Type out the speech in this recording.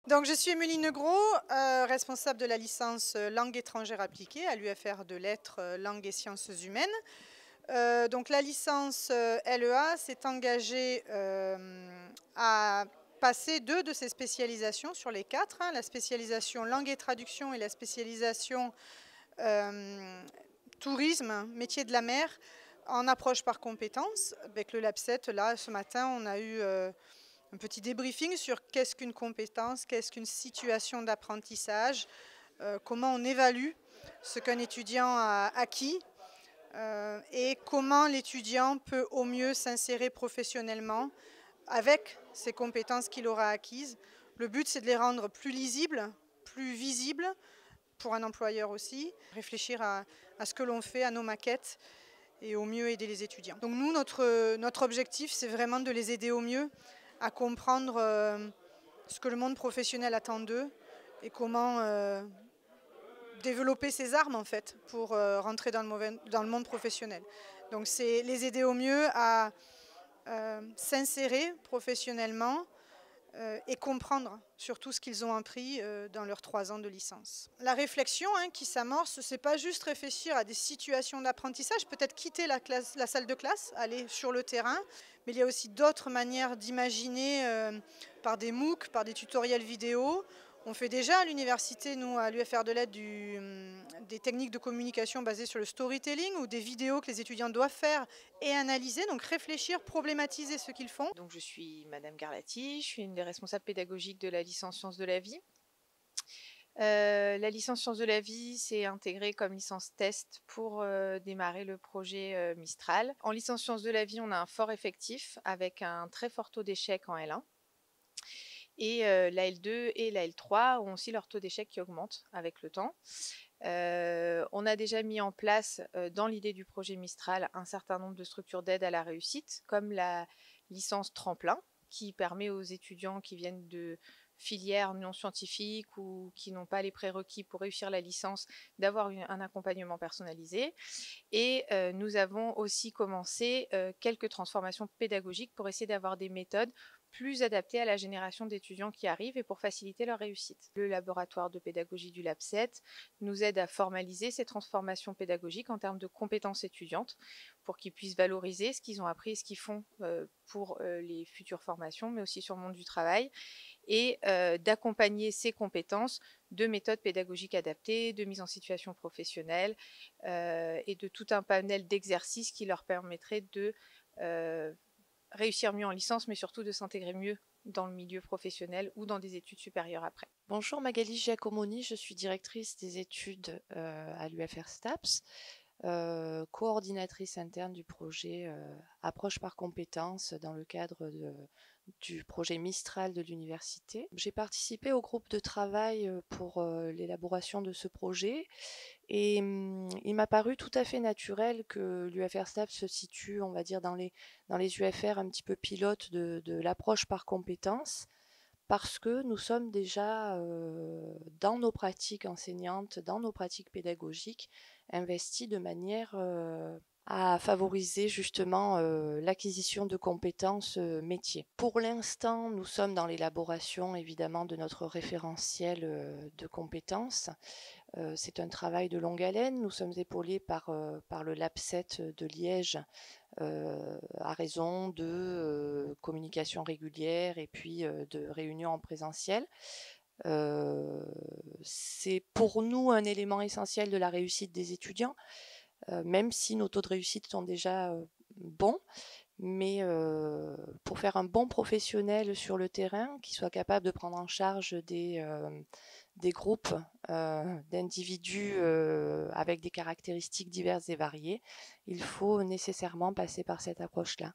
Donc, je suis Emeline Gros, responsable de la licence langue étrangère appliquée à l'UFR de lettres, langue et sciences humaines. Donc, la licence LEA s'est engagée à passer 2 de ses spécialisations sur les 4, la spécialisation langue et traduction et la spécialisation tourisme, métier de la mer, en approche par compétences. Avec le LabSet, là, ce matin, on a eu un petit débriefing sur qu'est-ce qu'une compétence, qu'est-ce qu'une situation d'apprentissage, comment on évalue ce qu'un étudiant a acquis et comment l'étudiant peut au mieux s'insérer professionnellement avec ces compétences qu'il aura acquises. Le but, c'est de les rendre plus lisibles, plus visibles pour un employeur aussi, réfléchir à ce que l'on fait, à nos maquettes et au mieux aider les étudiants. Donc nous, notre objectif, c'est vraiment de les aider au mieux à comprendre ce que le monde professionnel attend d'eux et comment développer ses armes en fait pour rentrer dans le monde professionnel. Donc c'est les aider au mieux à s'insérer professionnellement et comprendre surtout ce qu'ils ont appris dans leurs 3 ans de licence. La réflexion qui s'amorce, c'est pas juste réfléchir à des situations d'apprentissage, peut-être quitter la salle de classe, aller sur le terrain, mais il y a aussi d'autres manières d'imaginer par des MOOC, par des tutoriels vidéo. On fait déjà à l'université, nous, à l'UFR de Lettres, des techniques de communication basées sur le storytelling ou des vidéos que les étudiants doivent faire et analyser, donc réfléchir, problématiser ce qu'ils font. Donc je suis Madame Garlati, je suis une des responsables pédagogiques de la licence Sciences de la vie. La licence Sciences de la vie s'est intégrée comme licence test pour démarrer le projet Mistral. En licence Sciences de la vie, on a un fort effectif avec un très fort taux d'échec en L1. Et la L2 et la L3 ont aussi leur taux d'échec qui augmente avec le temps. On a déjà mis en place, dans l'idée du projet Mistral, un certain nombre de structures d'aide à la réussite, comme la licence Tremplin, qui permet aux étudiants qui viennent de filières non scientifiques ou qui n'ont pas les prérequis pour réussir la licence d'avoir un accompagnement personnalisé. Et nous avons aussi commencé quelques transformations pédagogiques pour essayer d'avoir des méthodes plus adaptées à la génération d'étudiants qui arrivent et pour faciliter leur réussite. Le laboratoire de pédagogie du LabSet nous aide à formaliser ces transformations pédagogiques en termes de compétences étudiantes pour qu'ils puissent valoriser ce qu'ils ont appris et ce qu'ils font pour les futures formations, mais aussi sur le monde du travail, et d'accompagner ces compétences de méthodes pédagogiques adaptées, de mise en situation professionnelle et de tout un panel d'exercices qui leur permettraient de réussir mieux en licence, mais surtout de s'intégrer mieux dans le milieu professionnel ou dans des études supérieures après. Bonjour, Magali Giacomoni, je suis directrice des études à l'UFR STAPS, coordinatrice interne du projet Approche par compétences dans le cadre du projet Mistral de l'université. J'ai participé au groupe de travail pour l'élaboration de ce projet et il m'a paru tout à fait naturel que l'UFR STAPS se situe, on va dire, dans les UFR un petit peu pilotes de l'approche par compétences, parce que nous sommes déjà dans nos pratiques enseignantes, dans nos pratiques pédagogiques, investis de manière à favoriser justement l'acquisition de compétences métiers. Pour l'instant, nous sommes dans l'élaboration évidemment de notre référentiel de compétences. C'est un travail de longue haleine. Nous sommes épaulés par le LabSet de Liège à raison de communication régulière et puis de réunions en présentiel. C'est pour nous un élément essentiel de la réussite des étudiants, même si nos taux de réussite sont déjà bons. Mais pour faire un bon professionnel sur le terrain, qui soit capable de prendre en charge des groupes d'individus avec des caractéristiques diverses et variées, il faut nécessairement passer par cette approche-là.